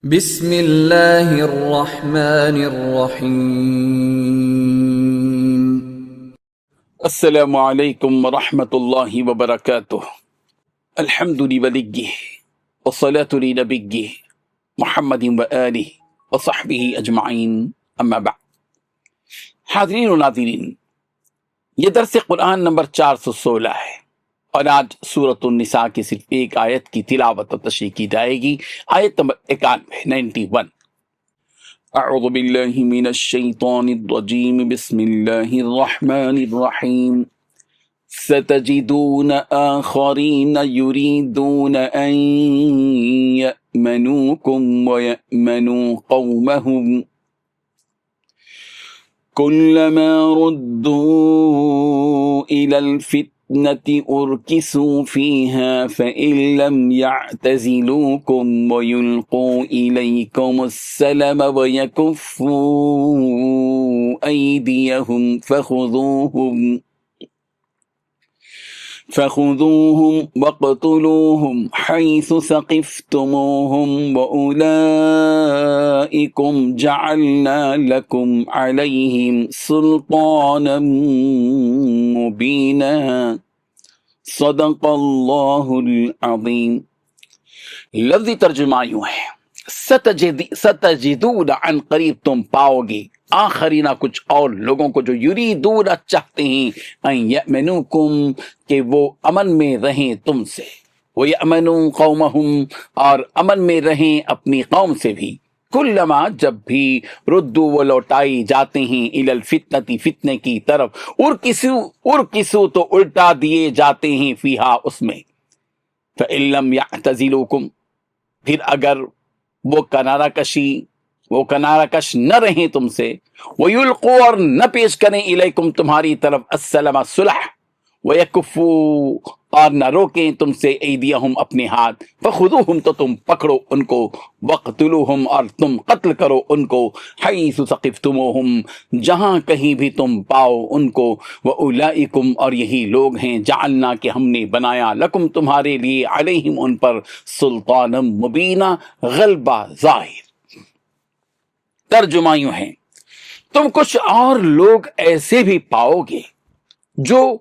بسم اللہ الرحمن الرحیم۔ السلام علیکم ورحمۃ اللہ وبرکاتہ۔ الحمد لولیہ والصلاة لنبیہ محمد وآلہ وصحبہ اجمعین، اما بعد۔ حاضرین و ناظرین، یہ درس قرآن نمبر 416 ہے اور آج سورۃ النساء کی صرف ایک آیت کی تلاوت و تشریح کی جائے گی، آیت نمبر 91۔ اعوذ باللہ من الشیطان الرجیم، بسم اللہ الرحمن الرحیم۔ ستجدون آخرین یریدون ان یأمنوکم ویأمنوا قومہم کلما ردوا الی الفتنة أركسوا فيها فإن لم يعتزلوكم ويلقوا إليكم السلم ويكفوا أيديهم فخذوهم واقتلوهم حيث ثقفتموهم وأولئكم جعلنا لكم عليهم سلطانا مبينا صدق اللہ العظیم۔ لفظی ترجمہ یوں ہے، ستجدون، عن قریب تم پاؤ گے، آخرینا کچھ اور لوگوں کو جو یریدون چاہتے ہیں، ان یأمنوکم کہ وہ امن میں رہیں تم سے، ویأمنوا قومہم اور امن میں رہیں اپنی قوم سے بھی، کلما جب بھی ردو وہ لوٹائی جاتے ہیں الی الفتنتی فتنے کی طرف، ارکسو تو الٹا دیے جاتے ہیں فیہا اس میں، فإن لم یعتزلوکم پھر اگر وہ کنارہ کش نہ رہیں تم سے، ویلقوا اور نہ پیش کریں الیکم تمہاری طرف السلام صلح، ویکفوا اور نہ روکیں تم سے ایدیہم اپنے ہاتھ، فخذوہم تو تم پکڑو ان کو، وقتلوہم اور تم قتل کرو ان کو، حیث ثقفتموہم جہاں کہیں بھی تم پاؤ ان کو، وَأُولَئِكُمْ اور یہی لوگ ہیں جعلنا کہ ہم نے بنایا لکم تمہارے لیے، علیہم ان پر، سلطانا مبینہ غلبہ ظاہر۔ ترجمہ یوں ہے، تم کچھ اور لوگ ایسے بھی پاؤ گے جو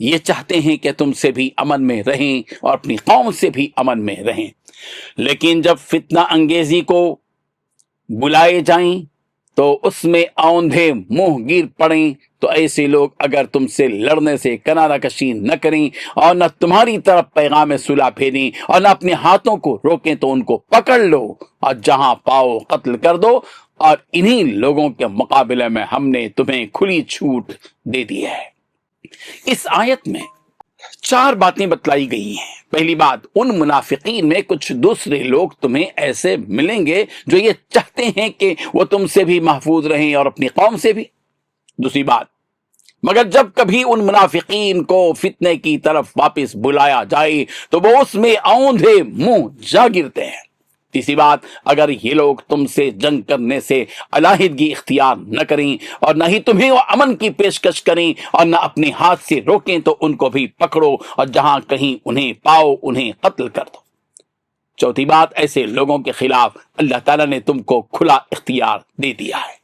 یہ چاہتے ہیں کہ تم سے بھی امن میں رہیں اور اپنی قوم سے بھی امن میں رہیں، لیکن جب فتنہ انگیزی کو بلائے جائیں تو اس میں اوندھے منہ گیر پڑیں، تو ایسے لوگ اگر تم سے لڑنے سے کنارہ کشی نہ کریں اور نہ تمہاری طرف پیغام صلح بھیجیں اور نہ اپنے ہاتھوں کو روکیں تو ان کو پکڑ لو اور جہاں پاؤ قتل کر دو، اور انہی لوگوں کے مقابلے میں ہم نے تمہیں کھلی چھوٹ دے دی ہے۔ اس آیت میں 4 باتیں بتلائی گئی ہیں۔ پہلی بات، ان منافقین میں کچھ دوسرے لوگ تمہیں ایسے ملیں گے جو یہ چاہتے ہیں کہ وہ تم سے بھی محفوظ رہیں اور اپنی قوم سے بھی۔ دوسری بات، مگر جب کبھی ان منافقین کو فتنے کی طرف واپس بلایا جائے تو وہ اس میں اوندھے منہ جا گرتے ہیں۔ تیسری بات، اگر یہ لوگ تم سے جنگ کرنے سے علیحدگی اختیار نہ کریں اور نہ ہی تمہیں وہ امن کی پیشکش کریں اور نہ اپنے ہاتھ سے روکیں تو ان کو بھی پکڑو اور جہاں کہیں انہیں پاؤ انہیں قتل کر دو۔ چوتھی بات، ایسے لوگوں کے خلاف اللہ تعالیٰ نے تم کو کھلا اختیار دے دیا ہے۔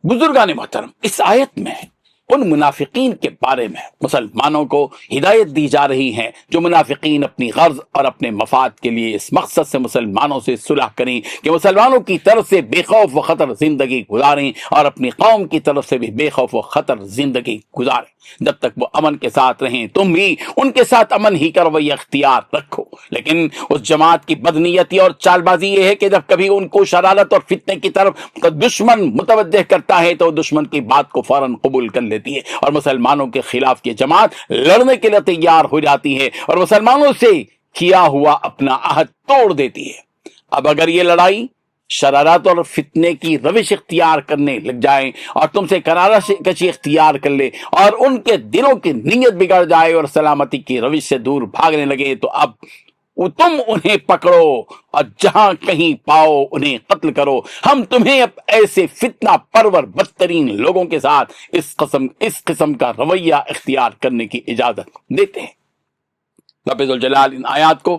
بزرگان محترم، اس آیت میں ان منافقین کے بارے میں مسلمانوں کو ہدایت دی جا رہی ہے جو منافقین اپنی غرض اور اپنے مفاد کے لیے اس مقصد سے مسلمانوں سے صلح کریں کہ مسلمانوں کی طرف سے بے خوف و خطر زندگی گزاریں اور اپنی قوم کی طرف سے بھی بے خوف و خطر زندگی گزاریں۔ جب تک وہ امن کے ساتھ رہیں تم بھی ان کے ساتھ امن ہی کا رویہ اختیار رکھو، لیکن اس جماعت کی بدنیتی اور چال بازی یہ ہے کہ جب کبھی ان کو شرارت اور فتنے کی طرف دشمن متوجہ کرتا ہے تو دشمن کی بات کو فوراً قبول کر لیتی ہے اور مسلمانوں کے خلاف یہ جماعت لڑنے کے لیے تیار ہو جاتی ہے اور مسلمانوں سے کیا ہوا اپنا عہد توڑ دیتی ہے۔ اب اگر یہ لڑائی شرارت اور فتنے کی روش اختیار کرنے لگ جائیں اور تم سے کنارہ کشی اختیار کر لے اور ان کے دلوں کی نیت بگڑ جائے اور سلامتی کی روش سے دور بھاگنے لگے تو اب تم انہیں پکڑو اور جہاں کہیں پاؤ انہیں قتل کرو۔ ہم تمہیں اب ایسے فتنہ پرور بدترین لوگوں کے ساتھ اس قسم کا رویہ اختیار کرنے کی اجازت دیتے ہیں۔ رب ذوالجلال ان آیات کو